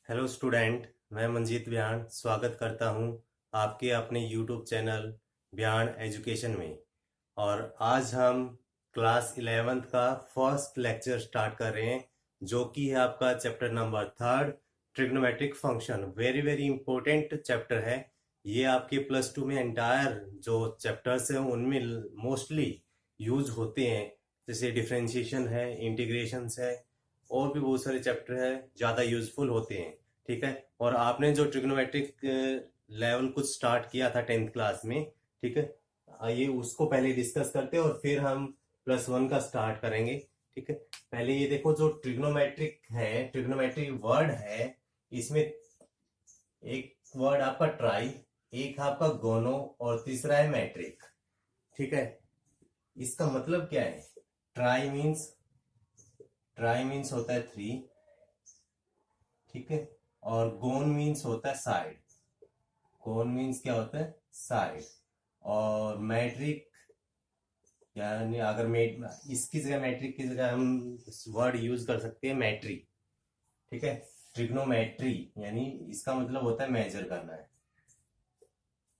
Hello student, मैं मंजीत ब्यान स्वागत करता हूं आपके अपने यूट्यूब चैनल ब्यान एजुकेशन में। और आज हम क्लास 11th का फर्स्ट लेक्चर स्टार्ट कर रहे हैं, जो कि है आपका chapter number 3 trigonometric function. Very very important chapter है ये। आपके +2 में एंटायर जो चैप्टर्स हैं उनमें मोस्टली यूज होते हैं, जैसे डिफरेंशिएशन है, इंटीग्रेशंस है, और भी बहुत सारे चैप्टर है ज़्यादा यूजफुल होते हैं। ठीक है। और आपने जो ट्रिग्नोमेट्रिक लेवल कुछ स्टार्ट किया था 10th क्लास में, ठीक है, आइए उसको पहले डिस्कस करते हैं और फिर हम +1 का स्टार्ट करेंगे। ठीक है। पहले ये देखो, जो ट्रिग्नोमेट्रिक है, ट्रिग्नोमेट्रिक वर्ड है, इसमें एक वर्ड आपका ट्राई, एक आपका गोनो, और तीसरा है मैट्रिक। ठीक है। इसका मतलब क्या है? ट्राई मीन्स होता है 3। ठीक है। और गोन मीन्स होता है साइड। गोन मीन्स क्या होता है? साइड। और मैट्रिक, यानी अगर इसकी जगह, मैट्रिक की जगह हम वर्ड यूज कर सकते हैं मैट्री। ठीक है। ट्रिग्नोमेट्री यानी इसका मतलब होता है मेजर करना है।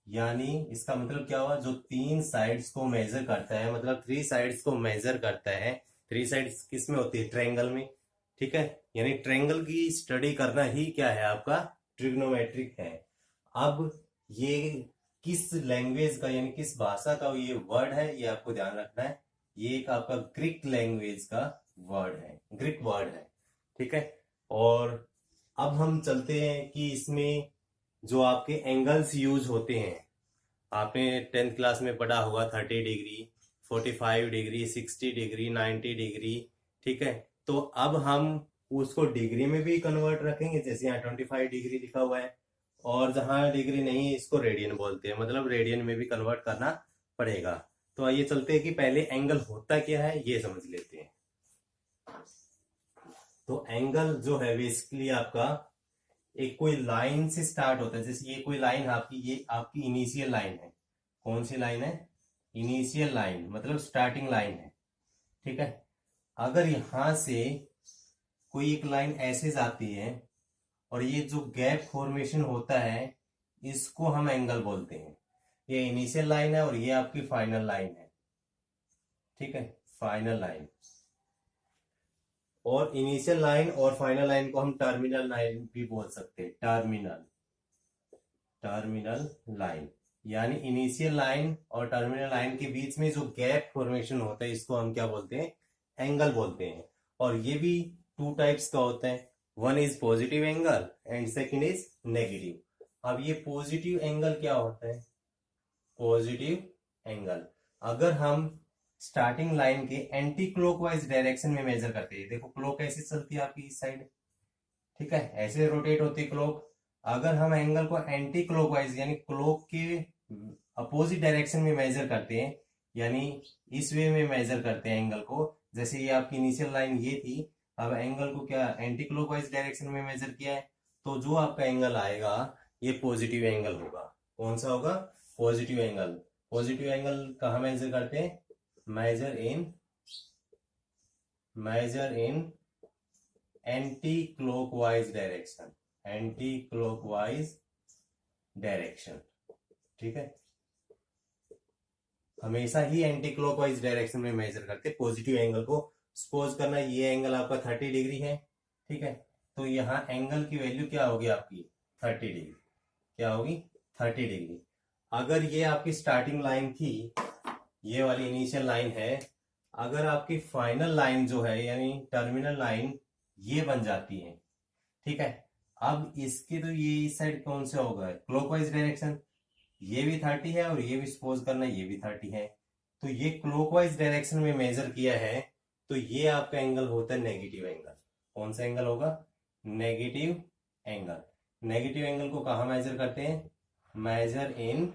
यानी इसका मतलब क्या हुआ? जो 3 साइड्स को मेजर करता है, मतलब 3 साइड्स को मेजर करता है। 3 साइड्स किस में होती है? ट्रायंगल में। ठीक है। यानी ट्रायंगल की स्टडी करना ही क्या है? आपका ट्रिग्नोमेट्रिक है। अब ये किस लैंग्वेज का, यानी किस भाषा का ये वर्ड है, ये आपको ध्यान रखना है। ये एक आपका ग्रीक लैंग्वेज का वर्ड है, ग्रीक वर्ड है। ठीक है। और अब हम चलते हैं कि इसमें जो आपके एंगल्स यूज होते हैं, आपने 10th क्लास में पढ़ा होगा 30 डिग्री, 45 डिग्री, 60 डिग्री, 90 डिग्री। ठीक है। तो अब हम उसको डिग्री में भी कन्वर्ट रखेंगे, जैसे यहाँ 25 डिग्री लिखा हुआ है, और जहां डिग्री नहीं है इसको रेडियन बोलते हैं, मतलब रेडियन में भी कन्वर्ट करना पड़ेगा। तो आइए चलते हैं कि पहले एंगल होता क्या है ये समझ लेते हैं। तो एंगल जो है बेसिकली आपका एक कोई लाइन से स्टार्ट होता है। जैसे ये कोई लाइन है आपकी, ये आपकी इनिशियल लाइन है। कौन सी लाइन है? इनिशियल लाइन, मतलब स्टार्टिंग लाइन है। ठीक है। अगर यहां से कोई एक लाइन ऐसे जाती है और ये जो गैप फॉर्मेशन होता है, इसको हम एंगल बोलते हैं। ये इनिशियल लाइन है और ये आपकी फाइनल लाइन है। ठीक है। Final line. और इनिशियल लाइन और फाइनल लाइन को हम टर्मिनल लाइन भी बोल सकते हैं। टर्मिनल लाइन यानी इनिशियल लाइन और टर्मिनल लाइन के बीच में जो गैप फॉर्मेशन होता है, इसको हम क्या बोलते हैं? एंगल बोलते हैं। और ये भी 2 टाइप्स का होता है। One is positive angle and second is negative. अब ये पॉजिटिव एंगल क्या होता है? पॉजिटिव एंगल अगर हम स्टार्टिंग लाइन के एंटी क्लॉकवाइज डायरेक्शन में मेजर करते हैं, देखो क्लॉक ऐसे चलती है आपकी इस साइड। ठीक है। ऐसे रोटेट होती है क्लॉक। अगर हम एंगल को एंटी क्लॉकवाइज यानी क्लॉक के अपोजिट डायरेक्शन में मेजर करते हैं, यानी इस वे में मेजर करते हैं एंगल को, जैसे ये आपकी इनिशियल लाइन ये थी, अब एंगल को क्या एंटी क्लॉकवाइज डायरेक्शन में मेजर किया है, तो जो आपका एंगल आएगा ये पॉजिटिव एंगल होगा। कौन सा होगा? Positive angle. पॉजिटिव एंगल कहाँ मेजर करते हैं? Measure in anti clockwise direction. ठीक है। हमेशा ही एंटी क्लॉकवाइज डायरेक्शन में मेजर करते पॉजिटिव एंगल को। सपोज करना ये एंगल आपका 30 डिग्री है। ठीक है। तो यहाँ एंगल की वैल्यू क्या होगी आपकी? 30 डिग्री। क्या होगी? 30 डिग्री। अगर ये आपकी स्टार्टिंग लाइन थी, ये वाली इनिशियल लाइन है, अगर आपकी फाइनल लाइन जो है यानी टर्मिनल लाइन ये बन जाती है। ठीक है। अब इसके तो ये इस साइड कौन से होगा? Clockwise direction. ये भी 30 है और ये भी सपोज करना ये भी 30 है, तो ये क्लॉकवाइज डायरेक्शन में मेजर किया है, तो ये आपका एंगल होता है नेगेटिव एंगल। कौन सा एंगल होगा? Negative angle. नेगेटिव एंगल को कहा मेजर करते हैं? Measure in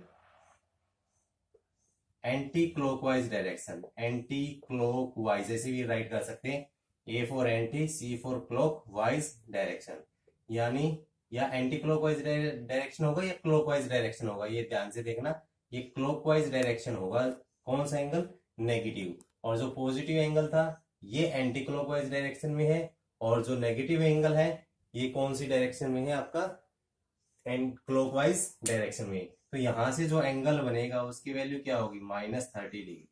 anti clockwise direction. Anti clockwise ऐसे भी राइट कर सकते हैं, A for anti, C for clockwise direction. यानी या एंटी क्लॉकवाइज डायरेक्शन होगा या क्लॉकवाइज डायरेक्शन होगा, ये ध्यान से देखना। ये क्लॉकवाइज डायरेक्शन होगा। कौन सा एंगल? नेगेटिव। और जो पॉजिटिव एंगल था ये एंटी क्लॉकवाइज डायरेक्शन में है, और जो नेगेटिव एंगल है ये कौन सी डायरेक्शन में है आपका, एंड क्लॉकवाइज डायरेक्शन में। तो यहां से जो एंगल बनेगा उसकी वैल्यू क्या होगी, -30 डिग्री।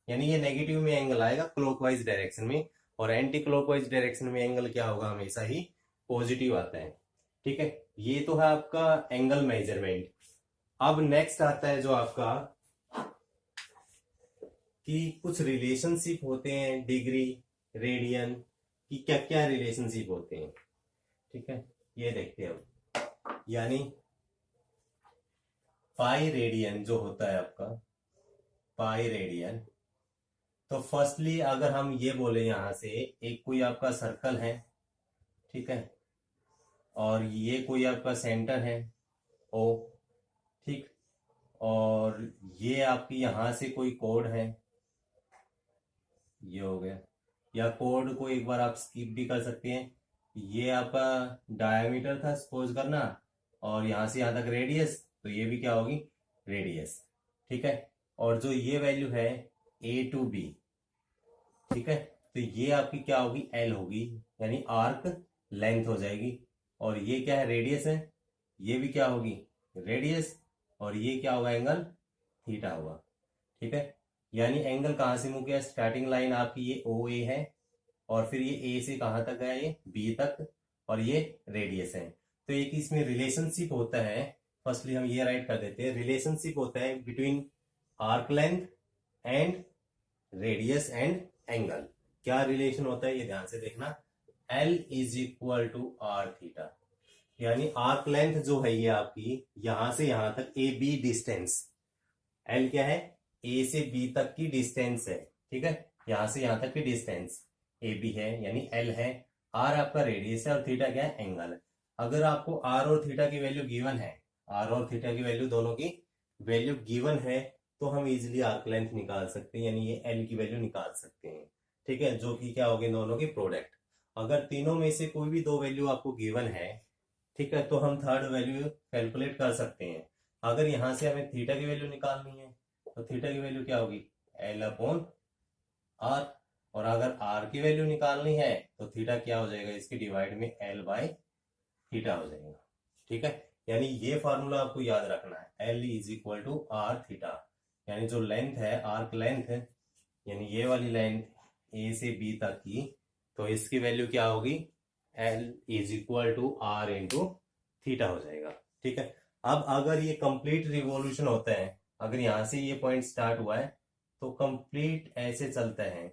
यानी ये नेगेटिव में एंगल आएगा क्लॉकवाइज डायरेक्शन में, और एंटी क्लॉकवाइज डायरेक्शन में एंगल क्या होगा, हमेशा ही पॉजिटिव आता है। ठीक है, ये तो है आपका एंगल मेजरमेंट। अब नेक्स्ट आता है जो आपका कि कुछ रिलेशनशिप होते हैं डिग्री रेडियन की, क्या क्या रिलेशनशिप होते हैं। ठीक है, ये देखते हैं हम। यानी पाई रेडियन जो होता है आपका, पाई रेडियन, तो फर्स्टली अगर हम ये बोले यहां से एक कोई आपका सर्कल है, ठीक है, और ये कोई आपका सेंटर है ओ, ठीक, और ये आपकी यहां से कोई कोड है, ये हो गया, या कोड को एक बार आप स्किप भी कर सकते हैं। ये आपका डायमीटर था सपोज करना, और यहां से यहां तक रेडियस, तो ये भी क्या होगी, रेडियस। ठीक है, और जो ये वैल्यू है A to B, ठीक है, तो ये आपकी क्या होगी, L होगी, यानी आर्क लेंथ हो जाएगी। और ये क्या है, रेडियस है, ये भी क्या होगी, रेडियस, और ये क्या होगा, एंगल थीटा होगा। ठीक है, यानी एंगल कहां से मूव किया, स्टार्टिंग लाइन आपकी ये OA है, और फिर ये A से कहां तक है, ये B तक, और ये रेडियस है। तो एक इसमें रिलेशनशिप होता है, फर्स्टली हम ये राइट कर देते हैं, रिलेशनशिप होता है between arc length and radius and angle. क्या रिलेशन होता है ये ध्यान से देखना, L is equal to R theta. यानी आर्क लेंथ जो है ये आपकी यहां से यहां तक AB डिस्टेंस, L क्या है, A से B तक की डिस्टेंस है। ठीक है, यहां से यहां तक की डिस्टेंस AB है, यानी L है, R आपका रेडियस है, और थीटा क्या है, एंगल है। अगर आपको R और थीटा की वैल्यू गिवन है, R और थीटा की वैल्यू दोनों की वैल्यू गिवन है, तो हम इजिली आर्क लेंथ निकाल सकते हैं, यानी ये L की वैल्यू निकाल सकते हैं। ठीक है, जो कि क्या होगी, दोनों की प्रोडक्ट। अगर तीनों में से कोई भी दो वैल्यू आपको गिवन है, ठीक है, तो हम थर्ड वैल्यू कैलकुलेट कर सकते हैं। अगर यहां से हमें थीटा की वैल्यू निकालनी है, तो थीटा की वैल्यू क्या होगी, L/R, और अगर R की वैल्यू निकालनी है तो थीटा क्या हो जाएगा, इसकी डिवाइड में L/थीटा हो जाएगा। ठीक है, यानी ये फार्मूला आपको याद रखना है, L is equal to R theta. यानी जो लेंथ है, आर्क लेंथ है, यानी ये वाली लेंथ A से B तक की, तो इसकी वैल्यू क्या होगी, L is equal to R into theta हो जाएगा। ठीक है, अब अगर ये कंप्लीट रिवॉल्यूशन होता है, अगर यहां से ये पॉइंट स्टार्ट हुआ है तो कंप्लीट ऐसे चलता है,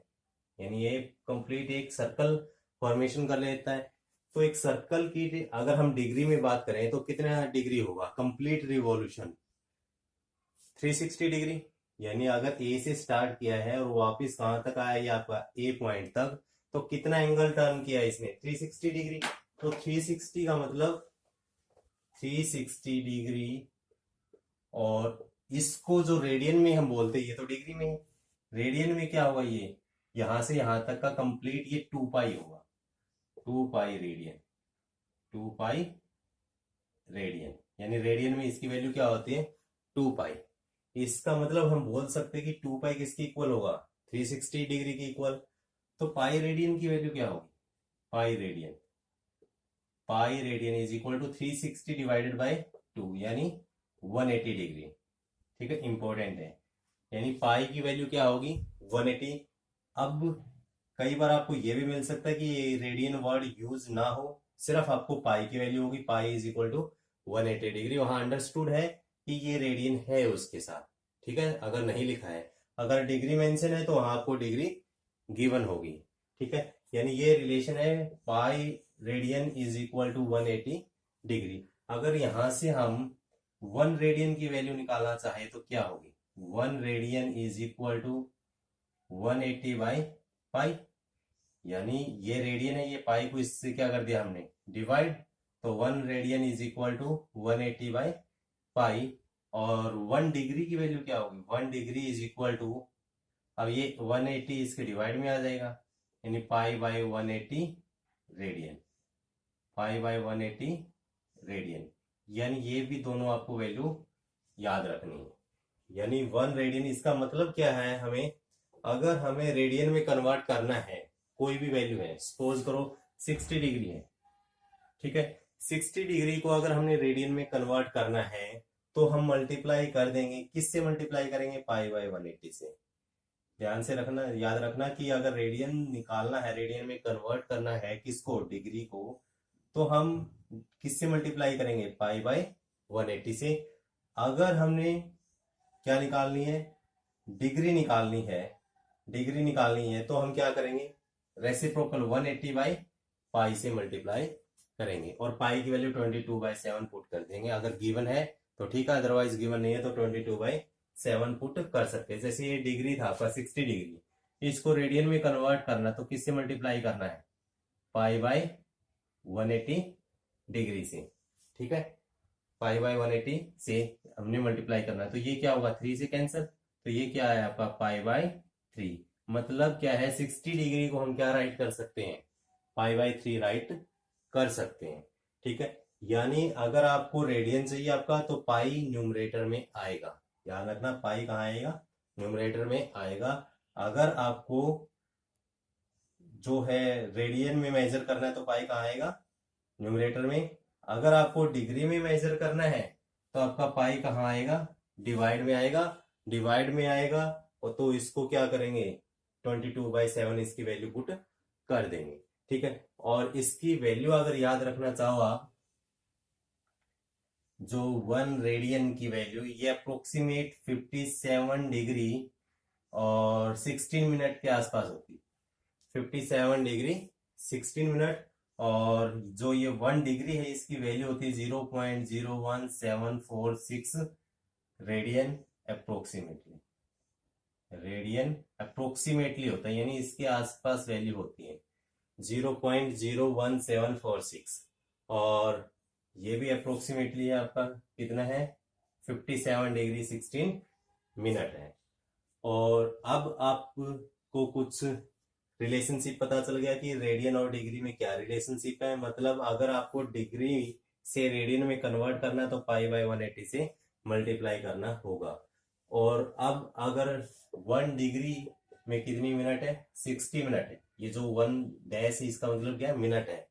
यानी ये कंप्लीट एक सर्कल फॉर्मेशन कर लेता है। तो एक सर्कल की अगर हम डिग्री में बात करें तो कितना डिग्री होगा, कंप्लीट रिवॉल्यूशन 360 डिग्री। यानी अगर ए से स्टार्ट किया है और वापस कहां तक आया, ये आपका ए पॉइंट तक, तो कितना एंगल टर्न किया इसने, 360 डिग्री। तो 360 का मतलब 360 डिग्री, और इसको जो रेडियन में हम बोलते हैं, ये तो डिग्री में है, रेडियन में क्या होगा, ये यहां से यहां तक का कंप्लीट ये 2 पाई होगा, 2 पाई रेडियन, 2 पाई रेडियन। यानी रेडियन में इसकी वैल्यू क्या होती है, 2 पाई। इसका मतलब हम बोल सकते हैं कि 2 पाई किसकी इक्वल होगा, 360 डिग्री की इक्वल। तो पाई रेडियन की वैल्यू क्या होगी, pi radian, pi radian is equal to 360 divided by 2, यानी 180 डिग्री। ठीक है, इंपॉर्टेंट है, यानी पाई की वैल्यू क्या होगी, 180। अब कई बार आपको ये भी मिल सकता है कि ये रेडियन वर्ड यूज ना हो, सिर्फ आपको पाई की वैल्यू होगी, pi is equal to 180 degree. वहां अंडरस्टूड है कि ये रेडियन है उसके साथ। ठीक है, अगर नहीं लिखा है, अगर डिग्री मेंशन है तो वहां आपको डिग्री गिवन होगी। ठीक है, यानी ये रिलेशन है, pi radian is equal to 180 degree. अगर यहां से हम 1 रेडियन की वैल्यू निकालना चाहे तो क्या होगी, 1 radian is equal to 180 by pi. यानी ये रेडियन है, ये पाई को इससे क्या कर दिया हमने, डिवाइड। तो 1 radian is equal to 180 by pi. और 1 डिग्री की वैल्यू क्या होगी, 1 डिग्री इज इक्वल टू, अब ये 180 इसके डिवाइड में आ जाएगा, यानी pi by 180 radian, pi by 180 radian. यानी ये भी दोनों आपको वैल्यू याद रखनी है। यानी 1 रेडियन, इसका मतलब क्या है, हमें अगर हमें रेडियन में कन्वर्ट करना है, कोई भी वैल्यू है, सपोज करो 60 डिग्री है, ठीक है। 60 डिग्री को अगर हमने रेडियन में कन्वर्ट करना है तो हम मल्टीप्लाई कर देंगे, किससे मल्टीप्लाई करेंगे, पाई बाय 180 से। ध्यान से रखना, याद रखना कि अगर रेडियन निकालना है, रेडियन में कन्वर्ट करना है किसको, डिग्री को, तो हम किससे मल्टीप्लाई करेंगे, पाई बाय 180 से। अगर हमने क्या निकालनी है, डिग्री निकालनी है, डिग्री निकालनी है तो हम क्या करेंगे, रेसिप्रोकल 180 बाई पाई से मल्टीप्लाई करेंगे और पाई की वैल्यू 22/7 पुट कर देंगे। अगर गिवन है तो ठीक है, अदरवाइज गिवन नहीं है तो 22/7 पुट कर सकते हैं। जैसे ये डिग्री था आपका 60 डिग्री, इसको रेडियन में कन्वर्ट करना तो किससे मल्टीप्लाई करना है, पाई बाय 180 डिग्री से। ठीक है, पाई बाय 180 से हमने मल्टीप्लाई करना है तो ये क्या होगा, 3 से कैंसिल, तो ये क्या है आपका पाई बाय 3। मतलब क्या है, 60 डिग्री को हम क्या राइट कर सकते हैं, पाई बाय 3 राइट कर सकते हैं। ठीक है, यानी अगर आपको रेडियन चाहिए आपका तो पाई न्यूमरेटर में आएगा। याद रखना, पाई कहाँ आएगा, न्यूमरेटर में आएगा। अगर आपको जो है रेडियन में मेजर करना है तो पाई कहाँ आएगा, न्यूमरेटर में। अगर आपको डिग्री में मेजर करना है तो आपका पाई कहाँ आएगा, डिवाइड में आएगा, डिवाइड में आएगा। और तो इसको क्या करेंगे, 22/7 इसकी वैल्यू पुट कर देंगे। ठीक है, और इसकी वैल्यू अगर याद रखना चाहो आप, जो 1 रेडियन की वैल्यू ये अप्रोक्सीमेट 57 डिग्री और 16 मिनट के आसपास होती है। 57 डिग्री 16 मिनट, और जो ये 1 डिग्री है इसकी वैल्यू होती है 0.01746 रेडियन अप्रोक्सीमेटली। रेडियन अप्रोक्सीमेटली होता है, यानी इसके आसपास वैल्यू होती है 0.01746, और ये भी अप्रोक्सीमेटली है आपका कितना है, 57 डिग्री 16 मिनट है। और अब आपको कुछ रिलेशनशिप पता चल गया कि रेडियन और डिग्री में क्या रिलेशनशिप है। मतलब अगर आपको डिग्री से रेडियन में कन्वर्ट करना है तो पाई बाय 180 से मल्टीप्लाई करना होगा। और अब अगर 1 डिग्री में कितनी मिनट है, 60 मिनट है। ये जो 1 डैश है इसका मतलब क्या है, मिनट है।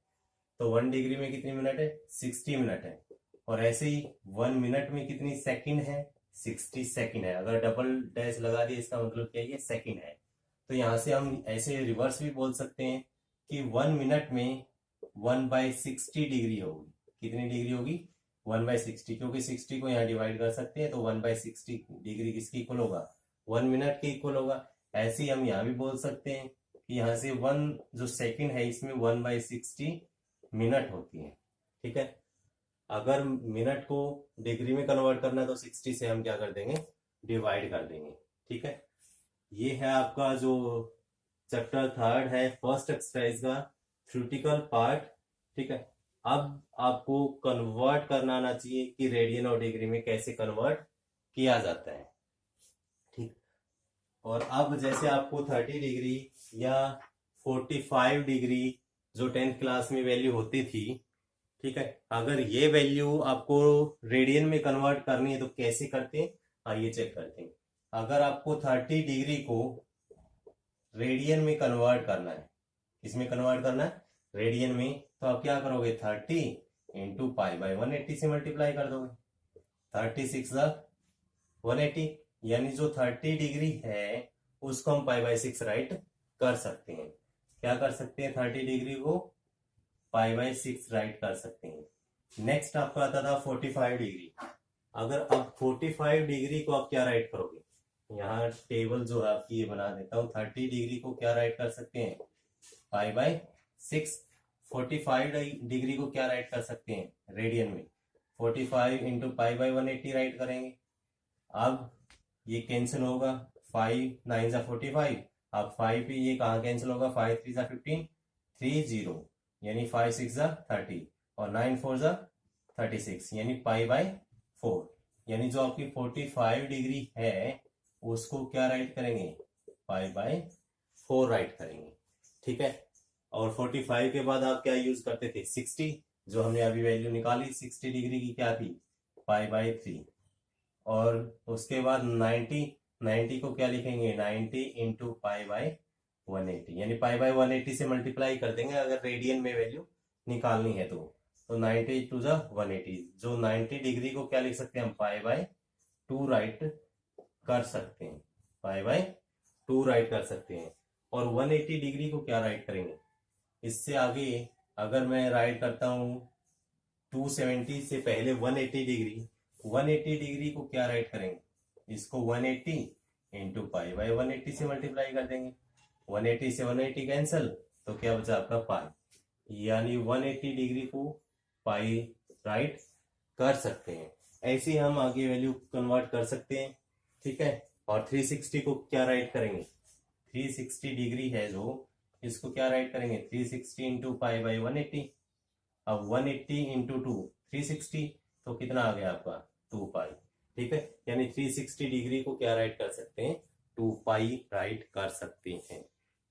तो 1 डिग्री में कितनी मिनट है, 60 मिनट है। और ऐसे ही 1 मिनट में कितनी सेकंड है, 60 सेकंड है। अगर डबल डैश लगा दिया इसका मतलब क्या है, ये सेकंड है। तो यहां से हम ऐसे रिवर्स भी बोल सकते हैं कि 1 मिनट में 1/60 डिग्री होगी। कितनी डिग्री होगी, 1/60, क्योंकि 60 को यहाँ डिवाइड कर सकते हैं तो 1/60 डिग्री किसकी इक्वल होगा, 1 मिनट के इक्वल होगा। ऐसे ही हम यहाँ भी बोल सकते हैं कि यहाँ से 1 जो सेकंड है इसमें 1/60 मिनट होती है। ठीक है, अगर मिनट को डिग्री में कन्वर्ट करना है तो 60 से हम क्या कर देंगे, डिवाइड कर देंगे। ठीक है, ये है आपका जो चैप्टर 3 है, फर्स्ट एक्सरसाइज का थ्योरेटिकल पार्ट। ठीक है, अब आपको कन्वर्ट करना आना चाहिए कि रेडियन और डिग्री में कैसे कन्वर्ट किया जाता है। ठीक, और अब जैसे आपको 30 डिग्री या 45 डिग्री जो 10th क्लास में वैल्यू होती थी, ठीक है, अगर ये वैल्यू आपको रेडियन में कन्वर्ट करनी है तो कैसे करते हैं, आइए चेक करते हैं। अगर आपको 30 डिग्री को रेडियन में कन्वर्ट करना है, किसमें कन्वर्ट करना है, रेडियन में, तो आप क्या करोगे, 30 इंटू पाई बाय 180 से मल्टीप्लाई कर दोगे। 36 180, यानी जो 30 डिग्री है उसको हम पाई बाय 6 राइट कर सकते हैं। क्या कर सकते हैं, 30 डिग्री को पाई बाय 6 राइट कर सकते हैं। नेक्स्ट आपका आता था 45 डिग्री। अगर अब 45 डिग्री को आप क्या राइट करोगे, यहाँ टेबल जो है आपकी ये बना देता हूँ। 30 डिग्री को क्या राइट कर सकते हैं, पाई बाय 6। 45 डिग्री को क्या राइट कर सकते हैं, रेडियन में, 45 इंटू पाई बाय 180 राइट करेंगे। अब ये कैंसिल होगा, 5 9 जा 45, अब 5 पे ये कहाँ कैंसिल होगा, 5 3 जा 15, 3 0, यानी 5 6 जा 30 और 9 4 जा 36, यानी पाई बाय 4। यानी जो आपकी 45 डिग्री है उसको क्या राइट करेंगे, पाई बाय 4 राइट करेंगे। ठीक है, और 45 के बाद आप क्या यूज करते थे, 60, जो हमने अभी वैल्यू निकाली 60 डिग्री की क्या थी, पाई बाय 3। और उसके बाद 90 को क्या लिखेंगे, 90 इंटू पाई बाय 180, यानी पाई बाय 180 से मल्टीप्लाई कर देंगे अगर रेडियन में वैल्यू निकालनी है तो। तो 90 टू ज़ा 180, जो 90 डिग्री को क्या लिख सकते हैं हम, पाई बाय 2 राइट कर सकते हैं, पाई बाय 2 राइट कर सकते हैं। और 180 डिग्री को क्या राइट करेंगे, इससे आगे अगर मैं राइट करता हूं 270 से पहले 180 डिग्री, 180 डिग्री को क्या राइट करेंगे, इसको 180 इंटू पाई बाय 180 से मल्टीप्लाई कर देंगे, 180 से 180 कैंसल, तो क्या बचा आपका पाई, यानी 180 डिग्री को पाई राइट कर सकते हैं। ऐसे हम आगे वैल्यू कन्वर्ट कर सकते हैं, ठीक है। और 360 को क्या राइट करेंगे, 360 डिग्री है जो, इसको क्या राइट करेंगे, 360 इंटू पाई बाई 180। अब 180 इंटू 2 360, तो कितना आ गया आपका 2 पाई, ठीक है। यानी 360 डिग्री को क्या राइट कर सकते हैं, 2 पाई राइट कर सकते हैं,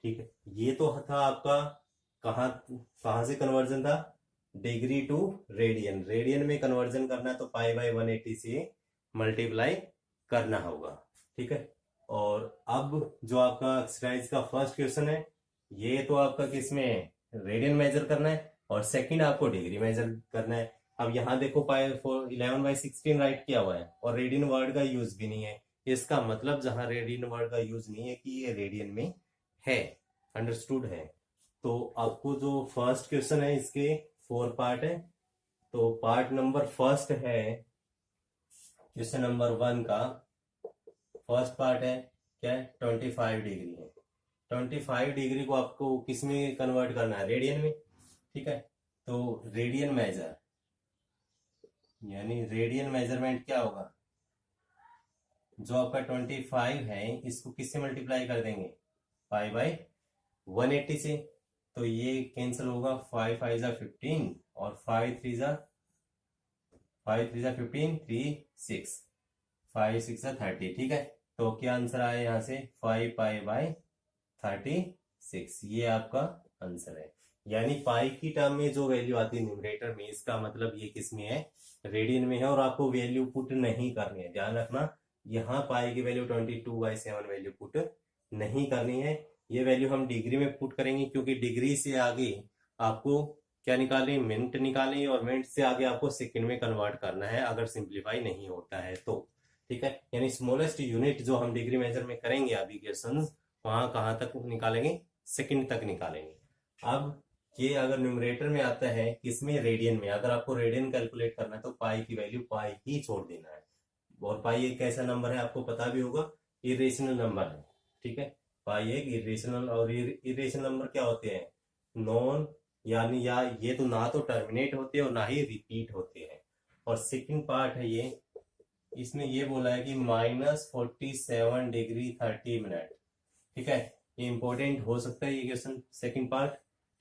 ठीक है। ये तो था आपका कहाँ कहाँ से कन्वर्जन था, डिग्री टू रेडियन, रेडियन में कन्वर्जन करना तो पाई बाय 180 से मल्टीप्लाई करना होगा, ठीक है। और अब जो आपका एक्सरसाइज का फर्स्ट क्वेश्चन है, ये तो आपका किसमें रेडियन मेजर करना है, और सेकंड आपको डिग्री मेजर करना है। अब यहाँ देखो पाई 11/16 राइट किया हुआ है और रेडियन वर्ड का यूज भी नहीं है, इसका मतलब जहां रेडियन वर्ड का यूज नहीं है कि ये रेडियन में है, अंडरस्टूड है। तो आपको जो फर्स्ट क्वेश्चन है इसके 4 पार्ट है, तो पार्ट नंबर फर्स्ट है क्वेश्चन नंबर 1 का फर्स्ट पार्ट है क्या है, 25 डिग्री है। 25 डिग्री को आपको किस में कन्वर्ट करना है, रेडियन में, ठीक है। तो रेडियन मेजर, यानी रेडियन मेजरमेंट क्या होगा, जो आपका 25 है इसको किससे मल्टीप्लाई कर देंगे, पाई बाय 180 से, तो ये कैंसिल होगा, 5 5 जा 15 और 5 3 जा 15, 3 6, 5 6 जा 30, ठीक है। तो क्या आंसर आया यहाँ से, 5 पाई बाय 36, ये आपका आंसर है। यानी पाई की टर्म में जो वैल्यू आती है न्यूमरेटर में, इसका मतलब ये किस में है, रेडियन में है, और आपको वैल्यू पुट नहीं करनी है, ध्यान रखना। यहाँ पाई की वैल्यू 22/7 वैल्यू पुट नहीं करनी है, ये वैल्यू हम डिग्री में पुट करेंगे, क्योंकि डिग्री से आगे आपको क्या निकालें, मिनट निकालें, और मिनट से आगे आपको सेकंड में कन्वर्ट करना है अगर सिंप्लीफाई नहीं होता है तो, ठीक है। यानी स्मॉलेस्ट यूनिट जो हम डिग्री मेजर में करेंगे अभी क्वेश्चन, वहां कहां तक निकालेंगे, सेकंड तक निकालेंगे। अब ये अगर न्यूमरेटर में आता है किसमें, रेडियन में, अगर आपको रेडियन कैलकुलेट करना है तो पाई की वैल्यू पाई ही छोड़ देना है। और पाई एक ऐसा नंबर है, आपको पता भी होगा, इरेशनल नंबर है, ठीक है। पाई एक इरेशनल, और इरेशनल नंबर क्या होते हैं, नॉन, यानी या ये तो ना तो टर्मिनेट होते हैं और ना ही रिपीट होते हैं। और सेकंड पार्ट है ये, इसमें ये बोला है कि -47 डिग्री 30 मिनट, ठीक है। ये इंपॉर्टेंट हो सकता है ये क्वेश्चन, सेकंड पार्ट,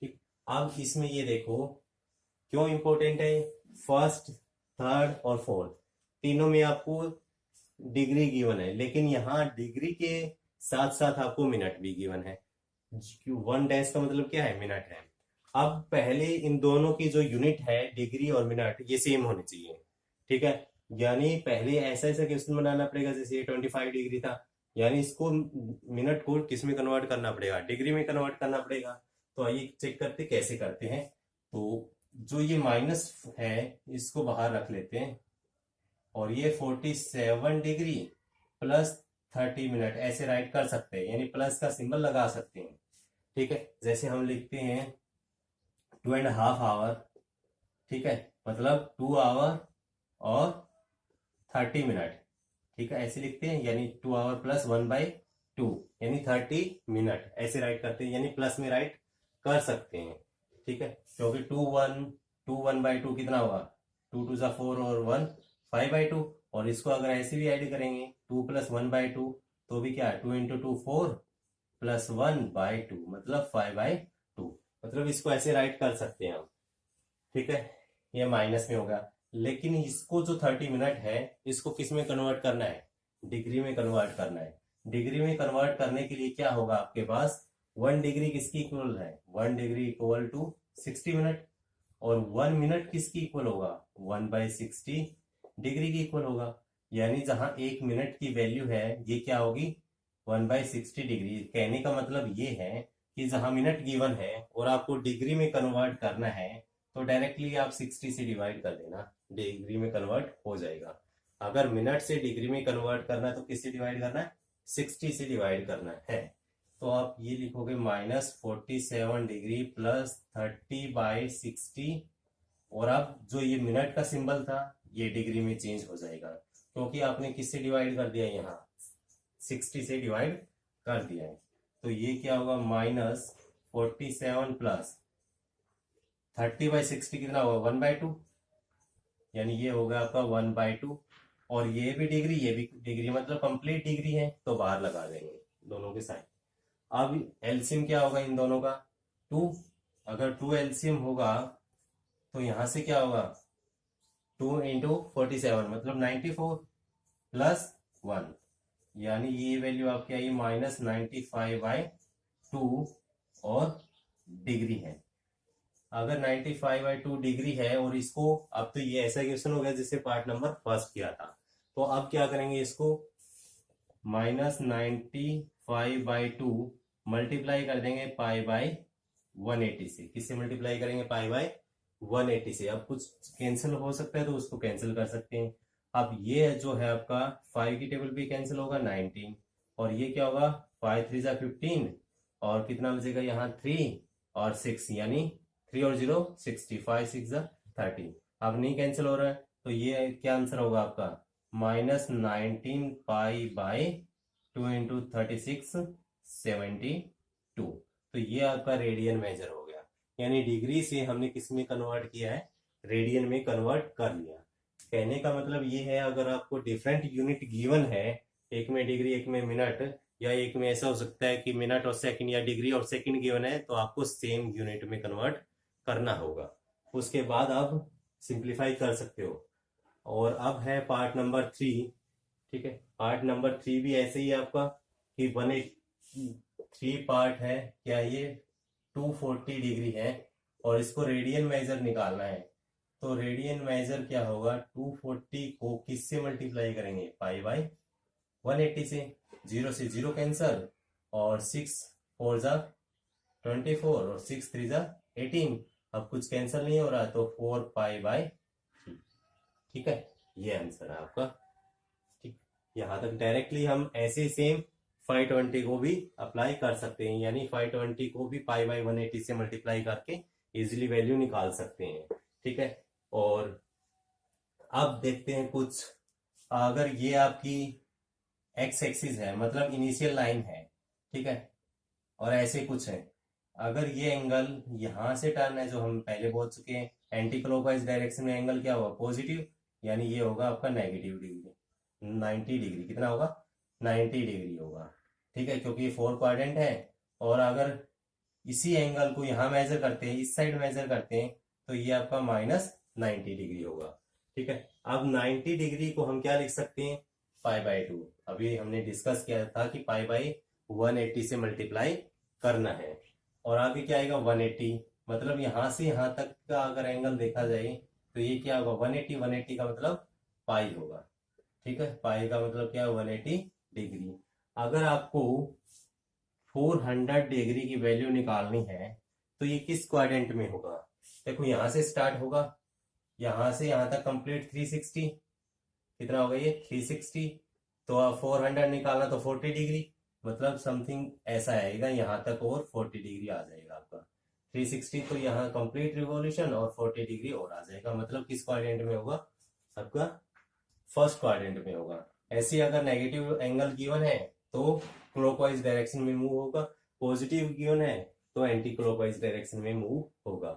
ठीक। अब इसमें ये देखो क्यों इंपॉर्टेंट है, फर्स्ट थर्ड और फोर्थ तीनों में आपको डिग्री गिवन है, लेकिन यहाँ डिग्री के साथ साथ आपको मिनट भी गिवन है। 1 डैश का मतलब क्या है, मिनट है। अब पहले इन दोनों की जो यूनिट है डिग्री और मिनट, ये सेम होनी चाहिए, ठीक है। यानी पहले ऐसा ऐसा क्वेश्चन बनाना पड़ेगा, जैसे 25 डिग्री था, यानी इसको मिनट को किस में कन्वर्ट करना पड़ेगा, डिग्री में कन्वर्ट करना पड़ेगा। तो आइए चेक करते कैसे करते हैं। तो जो ये माइनस है इसको बाहर रख लेते हैं, और ये 47 डिग्री प्लस 30 मिनट ऐसे राइट कर सकते हैं, यानी प्लस का सिंबल लगा सकते हैं, ठीक है। जैसे हम लिखते हैं 2.5 आवर, ठीक है, मतलब 2 आवर और 30 मिनट, ठीक है, ऐसे लिखते हैं, यानी 2 आवर प्लस 1/2 यानी 30 मिनट ऐसे राइट करते हैं, यानी प्लस में राइट कर सकते हैं, ठीक है। क्योंकि 1/2 कितना होगा, 2 2 4 और 1 5/2, और इसको अगर ऐसे भी ऐड करेंगे 2 + 1/2 तो भी क्या है, 2 × 2 4 + 1/2 मतलब 5/2, मतलब इसको ऐसे राइट कर सकते हैं हम, ठीक है। ये माइनस में होगा, लेकिन इसको जो 30 मिनट है इसको किस में कन्वर्ट करना है, डिग्री में कन्वर्ट करना है। डिग्री में कन्वर्ट करने के लिए क्या होगा, आपके पास 1 डिग्री किसकी इक्वल है, 1 डिग्री इक्वल टू 60 मिनट, और 1 मिनट किसकी इक्वल होगा, 1/60 डिग्री की इक्वल होगा। यानी जहां 1 मिनट की वैल्यू है ये क्या होगी, 1/60 डिग्री। कहने का मतलब ये है कि जहां मिनट गिवन है और आपको डिग्री में कन्वर्ट करना है, तो डायरेक्टली आप 60 से डिवाइड कर देना, डिग्री में कन्वर्ट हो जाएगा। अगर मिनट से डिग्री में कन्वर्ट करना है तो किससे डिवाइड करना है, 60 से डिवाइड करना है। तो आप ये लिखोगे -47 डिग्री प्लस 30/60, और अब जो ये मिनट का सिंबल था ये डिग्री में चेंज हो जाएगा, क्योंकि आपने किससे डिवाइड कर दिया, यहाँ 60 से डिवाइड कर दिया है। तो ये क्या होगा, -47 प्लस 30/60 कितना होगा, 1/2, यानी ये होगा आपका 1/2। और ये भी डिग्री, ये भी डिग्री, मतलब कंप्लीट डिग्री है, तो बाहर लगा देंगे दोनों के साइन। अब एलसीएम क्या होगा इन दोनों का, 2। अगर 2 एलसीएम होगा तो यहां से क्या होगा, 2 इंटू 47 मतलब 94 प्लस 1, यानी ये वैल्यू आपकी आई -95/2 और डिग्री है। अगर 95/2 डिग्री है, और इसको, अब तो ये ऐसा क्वेश्चन हो गया जिससे पार्ट नंबर फर्स्ट किया था, तो अब क्या करेंगे, इसको -95/2 मल्टीप्लाई कर देंगे π/180 से। किससे मल्टीप्लाई करेंगे, π/180 से। अब कुछ कैंसिल हो सकता है तो उसको कैंसिल कर सकते हैं। अब ये जो है आपका 5 की टेबल पे कैंसिल होगा 19, और ये क्या होगा, 5 3 15, और कितना बचेगा यहाँ 3 और 6, यानी 3 और 0 60, 5 6 30। अब नहीं कैंसिल हो रहा है, तो ये क्या आंसर होगा आपका, -19π/2 इंटू 36 72। तो ये आपका रेडियन मेजर हो गया, यानी डिग्री से हमने किस में कन्वर्ट किया है, रेडियन में कन्वर्ट कर लिया। कहने का मतलब ये है, अगर आपको डिफरेंट यूनिट गिवन है, एक में डिग्री एक में मिनट, या एक में ऐसा हो सकता है कि मिनट और सेकंड, या डिग्री और सेकंड गिवन है, तो आपको सेम यूनिट में कन्वर्ट करना होगा। उसके बाद आप सिंप्लीफाई कर सकते हो। और अब है पार्ट नंबर 3, ठीक है। पार्ट नंबर 3 भी ऐसे ही आपका कि 183 पार्ट है, क्या ये 240 डिग्री है, और इसको रेडियन मेजर निकालना है। तो रेडियन मेजर क्या होगा, 240 को किससे मल्टीप्लाई करेंगे, π/180 से। 0 से 0 कैंसल, और 6 4 जा 24 और 6 3 जा 18। अब कुछ कैंसिल नहीं हो रहा, तो 4π/3, ठीक है। ये आंसर है आपका, ठीक। यहां तक डायरेक्टली हम ऐसे सेम 520 को भी अप्लाई कर सकते हैं, यानी 520 को भी π/180 से मल्टीप्लाई करके इजिली वैल्यू निकाल सकते हैं, ठीक है। और अब देखते हैं कुछ, अगर ये आपकी एक्स एक्सिस है, मतलब इनिशियल लाइन है, ठीक है, और ऐसे कुछ है, अगर ये एंगल यहां से टर्न है, जो हम पहले बोल चुके हैं, एंटी क्लॉकवाइज डायरेक्शन में एंगल क्या होगा, पॉजिटिव, यानी ये होगा आपका नेगेटिव डिग्री, 90 डिग्री। कितना होगा, 90 डिग्री होगा, ठीक है, क्योंकि ये 4 क्वाड्रेंट है। और अगर इसी एंगल को यहाँ मेजर करते हैं, इस साइड मेजर करते हैं, तो ये आपका -90 डिग्री होगा, ठीक है। अब 90 डिग्री को हम क्या लिख सकते हैं, π/2। अभी हमने डिस्कस किया था कि π/180 से मल्टीप्लाई करना है। और आगे क्या आएगा, 180, मतलब यहां से यहां तक का अगर एंगल देखा जाए तो ये क्या होगा, 180। 180 का मतलब पाई होगा, ठीक है। पाई का मतलब क्या है, 180 डिग्री। अगर आपको 400 डिग्री की वैल्यू निकालनी है तो ये किस क्वाड्रेंट में होगा, देखो यहां से स्टार्ट होगा, यहां से यहां तक कंप्लीट 360, कितना होगा ये 360। तो आप 400 निकालना तो 40 डिग्री, मतलब समथिंग ऐसा आएगा, यहां तक और 40 डिग्री आ जाएगा आपका 360। तो यहाँ कंप्लीट रिवॉल्यूशन और 40 डिग्री और आ जाएगा, मतलब किस क्वाड्रेंट में होगा, आपका फर्स्ट क्वाड्रेंट में होगा। ऐसे अगर नेगेटिव एंगल गिवन है तो क्लॉकवाइज डायरेक्शन में मूव होगा, पॉजिटिव गिवन है तो एंटी क्लॉकवाइज डायरेक्शन में मूव होगा।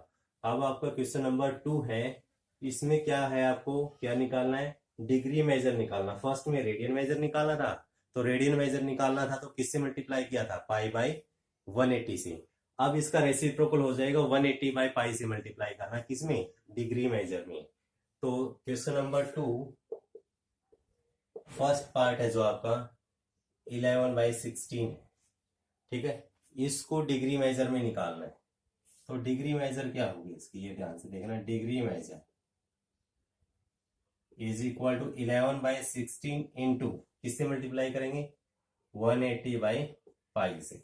अब आपका क्वेश्चन नंबर 2 है, इसमें क्या है, आपको क्या निकालना है, डिग्री मेजर निकालना। फर्स्ट में रेडियन मेजर निकालना था, तो रेडियन मेजर निकालना था तो किससे मल्टीप्लाई किया था, π/180 से। अब इसका रेसिप्रोकल हो जाएगा 180/π से मल्टीप्लाई करना, किसमें, डिग्री मेजर में। तो क्वेश्चन नंबर 2 फर्स्ट पार्ट है जो आपका 11/16, ठीक है, इसको डिग्री मेजर में निकालना है। तो डिग्री मेजर क्या होगी इसकी, ये ध्यान से देखना, degree measure is equal to 11/16 into किससे मल्टीप्लाई करेंगे, 180/π से।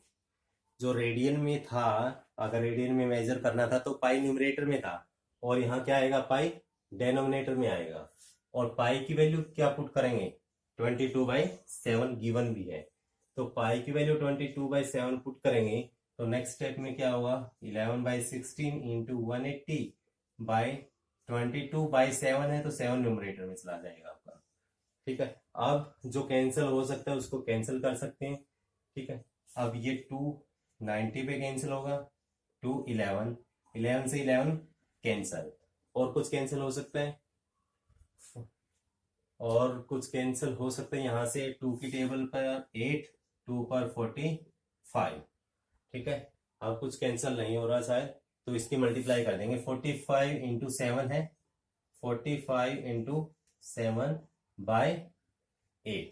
जो रेडियन में था, अगर रेडियन में मेजर करना था तो पाई न्यूमरेटर में था और यहाँ क्या आएगा, पाई डिनोमिनेटर में आएगा। और पाई की वैल्यू क्या पुट करेंगे, 22/7 गिवन भी है, तो पाई की वैल्यू 22/7 पुट करेंगे। तो नेक्स्ट स्टेप में क्या होगा, 11/16 इंटू 180/22/7 है, तो 7 न्यूमरेटर में चला जाएगा आपका। ठीक है, अब जो कैंसिल हो सकता है उसको कैंसिल कर सकते हैं। ठीक है, अब ये 290 पे कैंसिल होगा, 211, 11 से 11 कैंसिल, और कुछ कैंसिल हो सकता है, और कुछ कैंसिल हो सकता है यहाँ से 2 की टेबल पर 8, 2 पर 45। ठीक है, अब कुछ कैंसिल नहीं हो रहा शायद, तो इसकी मल्टीप्लाई कर देंगे। 45 इंटू 7 है, 45 इंटू 7/8।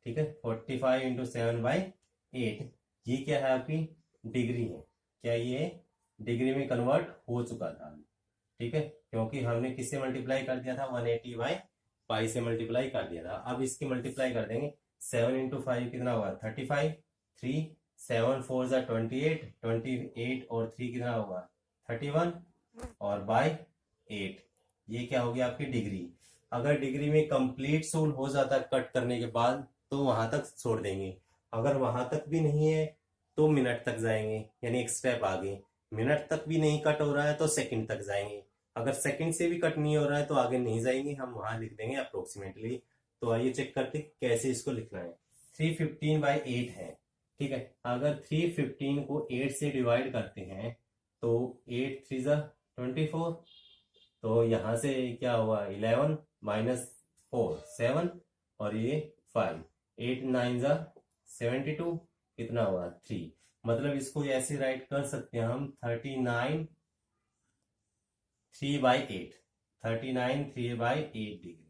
ठीक है, 45 इंटू 7/8, ये क्या है, आपकी डिग्री है। क्या ये डिग्री में कन्वर्ट हो चुका था। ठीक है, क्योंकि हमने किससे मल्टीप्लाई कर दिया था, 180/पाई से मल्टीप्लाई कर दिया था। अब इसकी मल्टीप्लाई कर देंगे। 7 इंटू 5 कितना होगा, 35, 3, 7 4 जा 28, 28 और 3 कितना होगा, 31, और बाय 8, ये क्या हो गया, आपकी डिग्री। अगर डिग्री में कंप्लीट सोल हो जाता कट करने के बाद तो वहां तक छोड़ देंगे, अगर वहां तक भी नहीं है तो मिनट तक जाएंगे, यानी एक स्टेप आगे। मिनट तक भी नहीं कट हो रहा है तो सेकंड तक जाएंगे, अगर सेकंड से भी कट नहीं हो रहा है तो आगे नहीं जाएंगे, हम वहां लिख देंगे अप्रोक्सीमेटली। तो आइए चेक करते कैसे इसको लिखना है। 315/8 है। ठीक है, अगर 315 को 8 से डिवाइड करते हैं तो 8 3 जा 24, तो यहां से क्या हुआ, 11 माइनस 4 7, और ये 5, 8 9 जा 72, कितना हुआ 3। मतलब इसको ऐसे राइट कर सकते हैं हम, 39 3/8, 39 3/8 डिग्री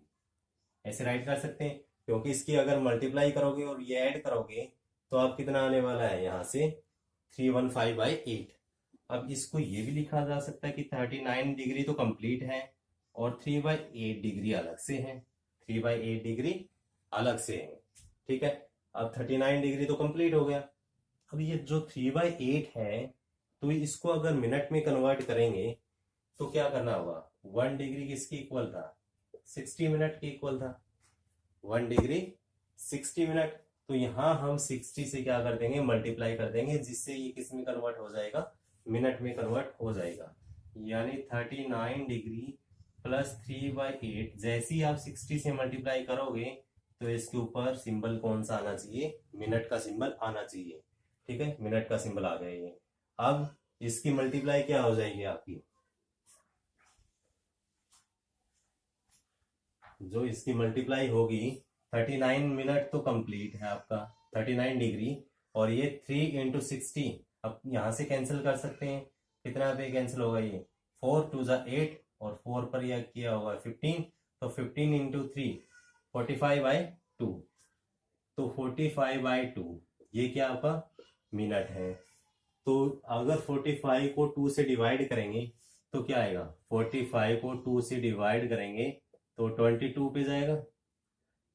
ऐसे राइट कर सकते हैं। क्योंकि इसकी अगर मल्टीप्लाई करोगे और ये ऐड करोगे तो आप कितना आने वाला है, यहाँ से 315/8। अब इसको ये भी लिखा जा सकता है कि 39 डिग्री तो कंप्लीट है और 3/8 डिग्री अलग से है, 3/8 डिग्री अलग से है। ठीक है, अब 39 डिग्री तो कंप्लीट हो गया। अब ये जो 3/8 है, तो इसको अगर मिनट में कन्वर्ट करेंगे तो क्या करना होगा, 1 डिग्री किसकी इक्वल था, 60 मिनट के इक्वल था। 1 डिग्री 60 मिनट, तो यहां हम 60 से क्या कर देंगे, मल्टीप्लाई कर देंगे, जिससे ये किस में कन्वर्ट हो जाएगा, मिनट में कन्वर्ट हो जाएगा। यानी 39 डिग्री प्लस 3/8, जैसे ही आप 60 से मल्टीप्लाई करोगे तो इसके ऊपर सिंबल कौन सा आना चाहिए, मिनट का सिंबल आना चाहिए। ठीक है, मिनट का सिंबल आ गया ये। अब इसकी मल्टीप्लाई क्या हो जाएगी आपकी, जो इसकी मल्टीप्लाई होगी, 39 मिनट तो कंप्लीट है आपका, 39 डिग्री, और ये 3 इंटू 60, अब यहां से कैंसिल कर सकते हैं, कितना पे कैंसिल होगा, ये 4 2 जा 8, और 4 पर यह किया होगा 15, तो 15 इंटू 3 45/2, तो 45/2 ये क्या आपका मिनट है। तो अगर 45 को 2 से डिवाइड करेंगे तो क्या आएगा, 45 को 2 से डिवाइड करेंगे तो 22 पे जाएगा,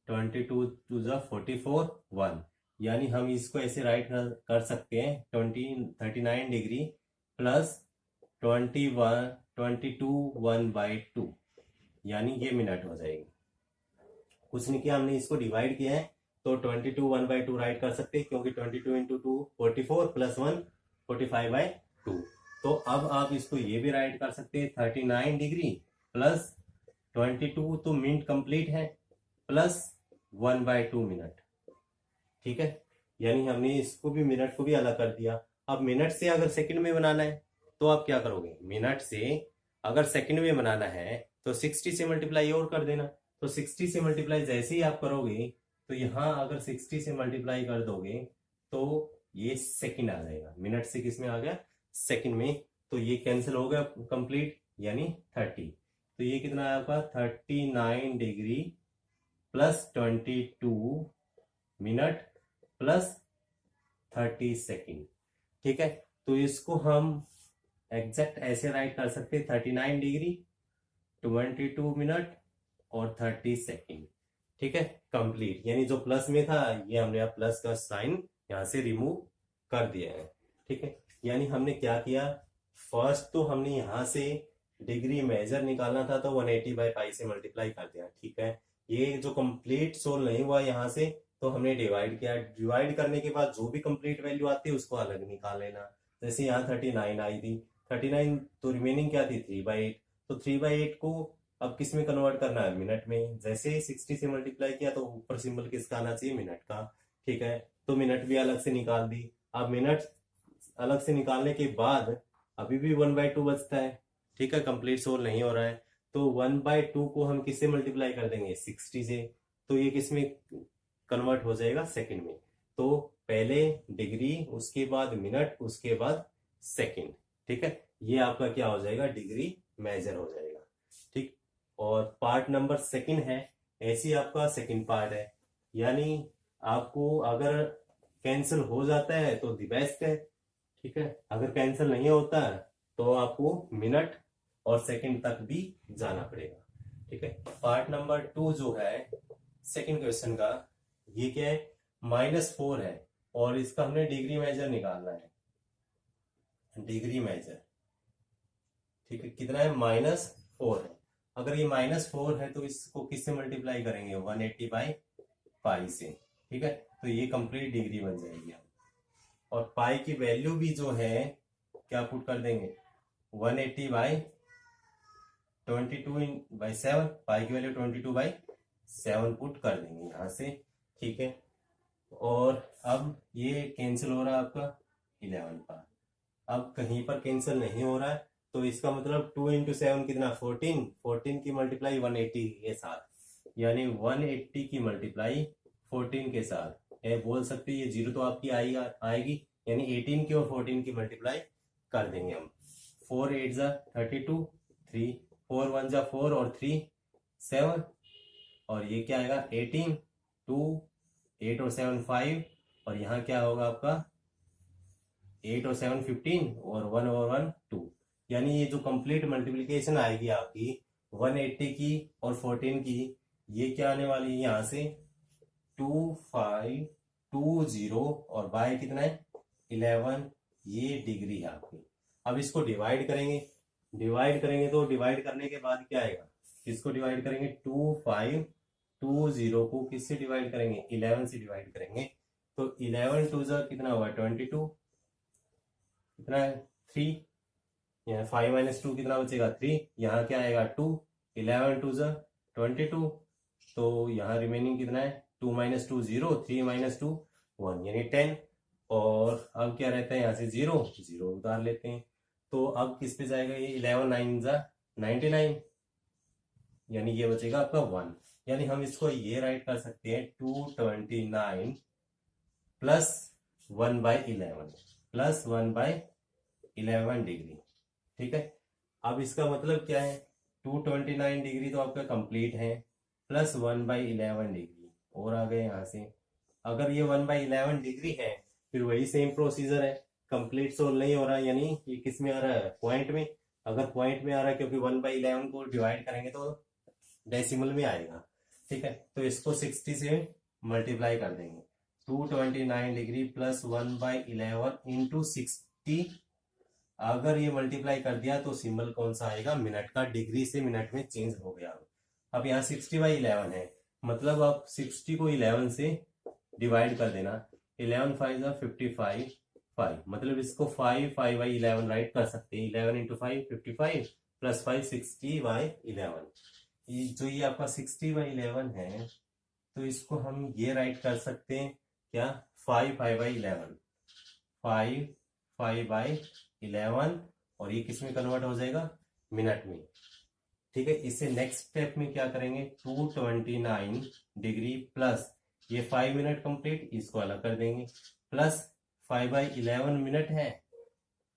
22 2 जा 44 1, यानी हम इसको ऐसे राइट कर सकते हैं, 39 डिग्री प्लस 22 1/2, यानी ये मिनट हो जाएगी। कुछ नहीं किया हमने, इसको डिवाइड किया है तो 22 1/2 राइट कर सकते हैं, क्योंकि 22 इंटू 2 44 प्लस 1 45/2। तो अब आप इसको ये भी राइट कर सकते हैं, 39 डिग्री प्लस 22 तो मिनट कंप्लीट है, प्लस 1/2 मिनट। ठीक है, यानी हमने इसको भी मिनट को भी अलग कर दिया। अब मिनट से अगर सेकंड में बनाना है तो आप क्या करोगे, मिनट से अगर सेकंड में बनाना है तो 60 से मल्टीप्लाई और कर देना, तो 60 से मल्टीप्लाई जैसे ही आप करोगे तो यहां अगर 60 से मल्टीप्लाई कर दोगे तो ये सेकंड आ जाएगा, मिनट से किस में आ गया, सेकंड में, तो ये कैंसिल हो गया कंप्लीट, यानी 30। तो ये कितना है आपका, 39 degree plus 22 minute plus 30 second. ठीक है, तो इसको हम एग्जैक्ट ऐसे राइट कर सकते हैं, 39 डिग्री 22 मिनट और 30 सेकेंड। ठीक है, कंप्लीट, यानी जो प्लस में था ये हमने अब प्लस का साइन यहां से रिमूव कर दिया है। ठीक है, यानी हमने क्या किया, फर्स्ट तो हमने यहां से डिग्री मेजर निकालना था तो 180/π से मल्टीप्लाई कर दिया, ठीक है। ये जो कंप्लीट सोल्व नहीं हुआ यहाँ से, तो हमने डिवाइड किया। डिवाइड करने के बाद जो भी कंप्लीट वैल्यू आती है उसको अलग निकाल लेना। जैसे यहाँ 39 आई थी, 39 तो रिमेनिंग क्या थी 3/8, तो 3/8 को अब किस में कन्वर्ट करना है, मिनट में। जैसे ही 60 से मल्टीप्लाई किया तो ऊपर सिंबल किसका आना चाहिए, मिनट का, ठीक है। तो मिनट भी अलग से निकाल दी। अब मिनट अलग से निकालने के बाद अभी भी 1/2 बचता है, ठीक है, कंप्लीट सोल्व नहीं हो रहा है। तो 1/2 को हम किससे मल्टीप्लाई कर देंगे, 60 से। तो ये किस में कन्वर्ट हो जाएगा, सेकंड में। तो पहले डिग्री, उसके बाद मिनट, उसके बाद सेकंड, ठीक है। ये आपका क्या हो जाएगा, डिग्री मेजर हो जाएगा, ठीक। और पार्ट नंबर सेकंड है, ऐसी आपका सेकंड पार्ट है। यानी आपको अगर कैंसिल हो जाता है तो दी बेस्ट है, ठीक है। अगर कैंसिल नहीं होता है तो आपको मिनट और सेकंड तक भी जाना पड़ेगा, ठीक है। पार्ट नंबर 2 जो है सेकंड क्वेश्चन का, ये क्या है, -4 है और इसका हमने डिग्री मेजर निकालना है। डिग्री मेजर, ठीक है, कितना है, -4 है। अगर ये -4 है तो इसको किससे मल्टीप्लाई करेंगे, 180/π से, ठीक है। तो ये कंप्लीट डिग्री बन जाएगी। और पाई की वैल्यू भी जो है क्या पुट कर देंगे, 180/22/7, पाई की वैल्यू 22/7 पुट कर देंगे यहां से, ठीक है। और अब ये कैंसिल हो रहा है आपका 11 पार। अब कहीं पर कैंसिल नहीं हो रहा है तो इसका मतलब 2 × 7 कितना, 14 की मल्टीप्लाई 180 के साथ, यानी 180 की मल्टीप्लाई 14 के साथ है। बोल सकते ये जीरो तो आपकी आएगी, यानी 18 की और 14 की मल्टीप्लाई कर देंगे हम। 4 8 जा 32, 3 4 1 जा 4 और 3 7, और ये क्या आएगा 18, 2 8 और 7 5, और यहाँ क्या होगा आपका 8 और 7 15 और 1 और 1 2। यानी ये जो कंप्लीट मल्टीप्लीकेशन आएगी आपकी 180 की और 14 की, ये क्या आने वाली है यहाँ से 2520 और बाय कितना है 11, ये डिग्री है आपकी। अब इसको डिवाइड करेंगे, तो डिवाइड करने के बाद क्या आएगा, किसको डिवाइड करेंगे, 2520 को किससे डिवाइड करेंगे, 11 से डिवाइड करेंगे। तो 11 2 जा कितना हुआ 22, कितना है 3, यहाँ 5 - 2 कितना बचेगा 3, यहाँ क्या आएगा 2, 11 2 जा 22, तो यहाँ रिमेनिंग कितना है 2 - 2 0, 3 - 2 1, यानी 10। और अब क्या रहता है यहाँ से 0 उतार लेते हैं। तो अब किस पे जाएगा ये 11 9 जा 99, यानी ये बचेगा आपका 1। यानी हम इसको ये राइट कर सकते हैं 229 प्लस 1/11 प्लस 1/11 डिग्री, ठीक है। अब इसका मतलब क्या है, 229 डिग्री तो आपका कंप्लीट है, प्लस 1/11 डिग्री और आ गए यहाँ से। अगर ये 1/11 डिग्री है फिर वही सेम प्रोसीजर है, कंप्लीट सोल्व नहीं हो रहा है, यानी ये किस में आ रहा है, पॉइंट में। अगर पॉइंट में आ रहा है क्योंकि 1/11 को डिवाइड करेंगे तो डेसिमल में आएगा, ठीक है। तो इसको 60 से मल्टीप्लाई कर देंगे, 229 डिग्री प्लस 1/11 इंटू 60। अगर ये मल्टीप्लाई कर दिया तो सिंबल कौन सा आएगा, मिनट का, डिग्री से मिनट में चेंज हो गया। अब यहाँ 60/11 है, मतलब आप 60 को 11 से डिवाइड कर देना, 11 5 जा 55 5, मतलब इसको 5/11 राइट कर सकते हैं, 11 × 5 55 प्लस 5 60/11। जो ये आपका 60/11 है तो इसको हम ये राइट कर सकते हैं क्या, 5/11 5/11, और ये किस में कन्वर्ट हो जाएगा, मिनट में, ठीक है। इससे नेक्स्ट स्टेप में क्या करेंगे, 229 डिग्री प्लस ये 5 मिनट कंप्लीट, इसको अलग कर देंगे, प्लस 5/11 मिनट है,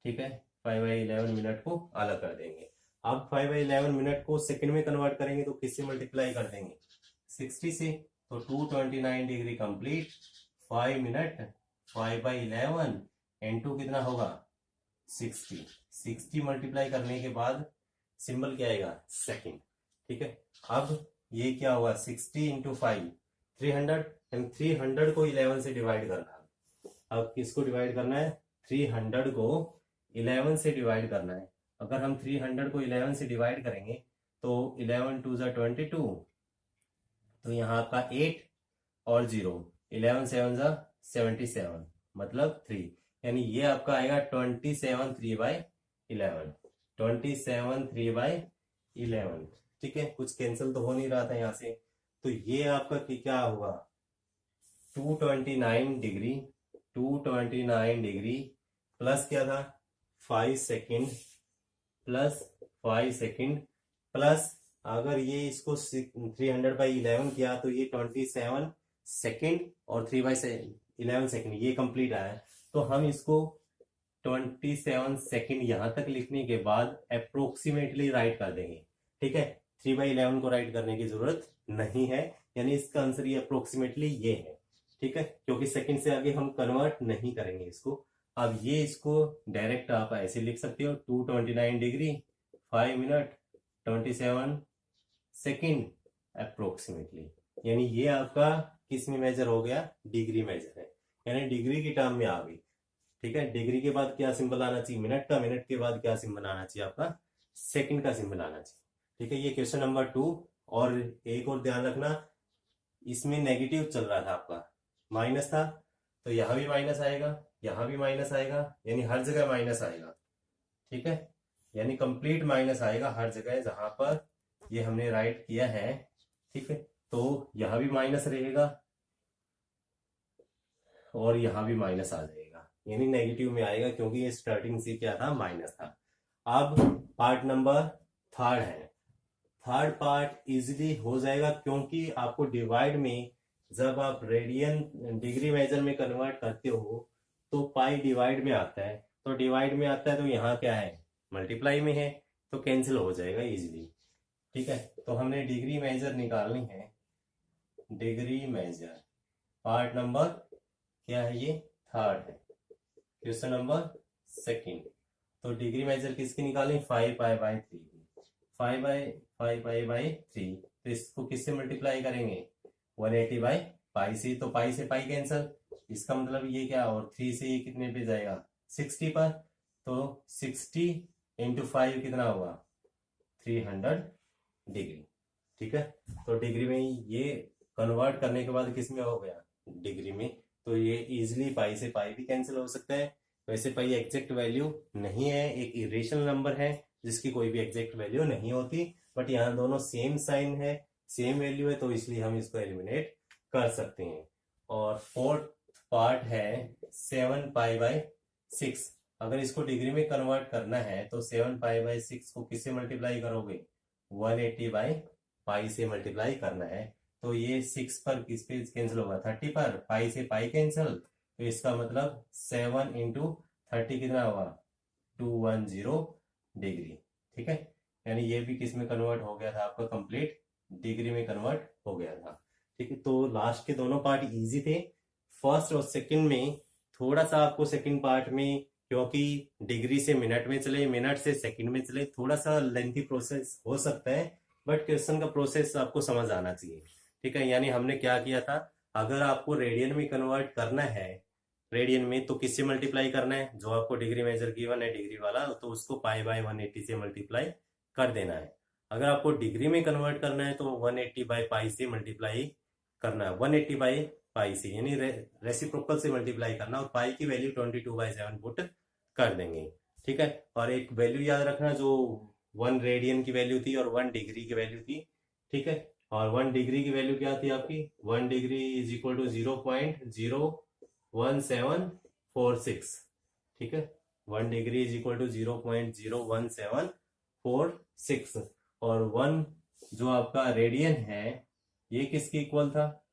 ठीक है, 5/11 मिनट को अलग कर देंगे। अब 5/11 मिनट को सेकंड में कन्वर्ट करेंगे तो किससे मल्टीप्लाई कर देंगे, 60 से। तो 229 डिग्री कंप्लीट, 5 मिनट 5/11 इनटू कितना होगा 60 मल्टीप्लाई करने के बाद सिंबल क्या आएगा, सेकंड, ठीक है। अब ये क्या होगा 60 × 5 300, 300 को 11 से डिवाइड करना है। अब किसको डिवाइड करना है, 300 को 11 से डिवाइड करना है। अगर हम 300 को 11 से डिवाइड करेंगे तो 11 2 ज़ा 22, तो यहाँ आपका 8 और 0, 11 7 ज़ा 77, मतलब 3, यानी ये आपका आएगा 27 3/11, 27 3/11। ठीक है, कुछ कैंसिल तो हो नहीं रहा था यहाँ से, तो ये आपका क्या होगा 229 डिग्री, 229 डिग्री प्लस क्या था 5 सेकेंड, प्लस 5 सेकेंड, प्लस अगर ये इसको 300/11 किया तो ये 27 सेकेंड और 3/11 सेकेंड, ये कंप्लीट आया। तो हम इसको 27 सेकेंड यहां तक लिखने के बाद अप्रोक्सीमेटली राइट कर देंगे। ठीक है, 3/11 को राइट करने की जरूरत नहीं है, यानी इसका आंसर ये अप्रोक्सीमेटली ये है। ठीक है, क्योंकि सेकंड से आगे हम कन्वर्ट नहीं करेंगे इसको। अब ये इसको डायरेक्ट आप ऐसे लिख सकते हो 229 डिग्री 5 मिनट 27 सेकेंड अप्रोक्सीमेटली, यानी ये आपका किस में मेजर हो गया, डिग्री मेजर है, यानी डिग्री की टर्म में आ गई। ठीक है, डिग्री के बाद क्या सिंबल आना चाहिए मिनट का, मिनट के बाद क्या सिंबल आना चाहिए आपका सेकंड का सिंबल आना चाहिए। ठीक है, ये क्वेश्चन नंबर 2। और एक और ध्यान रखना, इसमें नेगेटिव चल रहा था आपका, माइनस था, तो यहां भी माइनस आएगा, यहां भी माइनस आएगा, यानी हर जगह माइनस आएगा। ठीक है, यानी कंप्लीट माइनस आएगा हर जगह जहां पर ये हमने राइट किया है। ठीक है, तो यहां भी माइनस रहेगा और यहां भी माइनस आ जाएगा, यानी नेगेटिव में आएगा, क्योंकि ये स्टार्टिंग से क्या था, माइनस था। अब पार्ट नंबर 3 है। थर्ड पार्ट इजीली हो जाएगा, क्योंकि आपको डिवाइड में जब आप रेडियन डिग्री मेजर में कन्वर्ट करते हो तो पाई डिवाइड में आता है, तो डिवाइड में आता है तो यहाँ क्या है, मल्टीप्लाई में है, तो कैंसिल हो जाएगा इजीली। ठीक है, तो हमने डिग्री मेजर निकालनी है, डिग्री मेजर पार्ट नंबर क्या है, ये 3 है, क्वेश्चन नंबर 2। तो डिग्री मेजर किसकी निकालें, 5π/3, 5/3, तो इसको किससे मल्टीप्लाई करेंगे, 180/π से, तो पाई से पाई कैंसल, इसका मतलब ये क्या, और 3 से ये कितने पे जाएगा, 60 पर, तो 60 × 5 कितना होगा, 300 डिग्री। ठीक है, तो डिग्री में ये कन्वर्ट करने के बाद किस में हो गया, डिग्री में, तो ये इजिली पाई से पाई भी कैंसिल हो सकता है। वैसे पाई एग्जैक्ट वैल्यू नहीं है, एक इरेशनल नंबर है जिसकी कोई भी एग्जैक्ट वैल्यू नहीं होती, बट यहाँ दोनों सेम साइन है, सेम वैल्यू है, तो इसलिए हम इसको एलिमिनेट कर सकते हैं। और फोर्थ पार्ट है 7π/6। अगर इसको डिग्री में कन्वर्ट करना है तो 7π/6 को किससे मल्टीप्लाई करोगे, 180/π से मल्टीप्लाई करना है, तो ये 6 पर किस पे कैंसिल होगा, 30 पर, पाई से पाई कैंसिल, तो इसका मतलब 7 × 30 कितना होगा, 210 डिग्री। ठीक है, यानी ये भी किस में कन्वर्ट हो गया था, आपका कंप्लीट डिग्री में कन्वर्ट हो गया था। ठीक है, तो लास्ट के दोनों पार्ट इजी थे, फर्स्ट और सेकंड में थोड़ा सा आपको सेकंड पार्ट में, क्योंकि डिग्री से मिनट में चले, मिनट से सेकंड में चले, थोड़ा सा लेंथी प्रोसेस हो सकता है, बट क्वेश्चन का प्रोसेस आपको समझ आना चाहिए। ठीक है, यानी हमने क्या किया था, अगर आपको रेडियन में कन्वर्ट करना है, रेडियन में, तो किससे मल्टीप्लाई करना है, जो आपको डिग्री मेजर गिवन है डिग्री वाला, तो उसको π/180 से मल्टीप्लाई कर देना है। अगर आपको डिग्री में कन्वर्ट करना है तो 180/π से मल्टीप्लाई करना है, 180/π से, यानी रेसिप्रोकल से मल्टीप्लाई करना, और पाई की वैल्यू 22/7 पुट कर देंगे। ठीक है, और एक वैल्यू याद रखना, जो 1 रेडियन की वैल्यू थी और 1 डिग्री की वैल्यू थी। ठीक है, और 1 डिग्री की वैल्यू क्या थी आपकी, 1 डिग्री इज इक्वल टू 0.01746। ठीक है, 1 डिग्री इज इक्वल टू 0.01746, और 1 जो आपका रेडियन है ये किसके इक्वल था,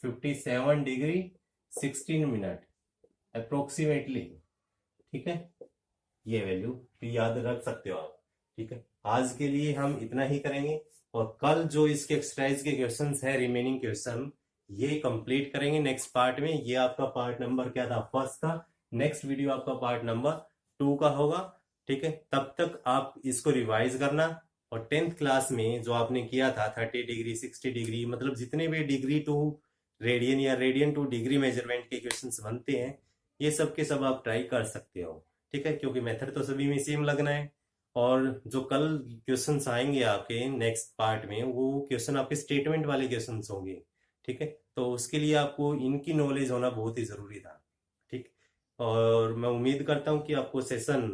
57 डिग्री 16 मिनट अप्रोक्सीमेटली। ठीक है, ये वैल्यू भी याद रख सकते हो आप। ठीक है, आज के लिए हम इतना ही करेंगे, और कल जो इसके एक्सरसाइज के क्वेश्चंस है, रिमेनिंग क्वेश्चन, ये कंप्लीट करेंगे नेक्स्ट पार्ट में। ये आपका पार्ट नंबर क्या था, फर्स्ट था, नेक्स्ट वीडियो आपका पार्ट नंबर 2 का होगा। ठीक है, तब तक आप इसको रिवाइज करना, और 10th क्लास में जो आपने किया था 30 डिग्री 60 डिग्री, मतलब जितने भी डिग्री टू रेडियन या रेडियन टू डिग्री मेजरमेंट के क्वेश्चंस बनते हैं, ये सब के सब आप ट्राई कर सकते हो। ठीक है, क्योंकि मेथड तो सभी में सेम लगना है, और जो कल क्वेश्चंस आएंगे आपके नेक्स्ट पार्ट में, वो क्वेश्चन आपके स्टेटमेंट वाले क्वेश्चंस होंगे। ठीक है, तो उसके लिए आपको इनकी नॉलेज होना बहुत ही जरूरी था। ठीक, और मैं उम्मीद करता हूँ कि आपको सेशन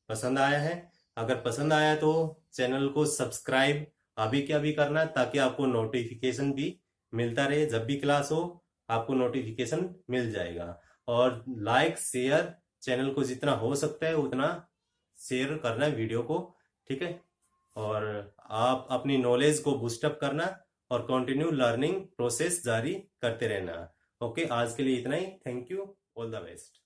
पसंद आया है। अगर पसंद आया तो चैनल को सब्सक्राइब अभी के अभी करना, ताकि आपको नोटिफिकेशन भी मिलता रहे। जब भी क्लास हो आपको नोटिफिकेशन मिल जाएगा। और लाइक शेयर, चैनल को जितना हो सकता है उतना शेयर करना है वीडियो को। ठीक है, और आप अपनी नॉलेज को बूस्टअप करना और कंटिन्यू लर्निंग प्रोसेस जारी करते रहना। ओके, आज के लिए इतना ही। Thank you, all the best.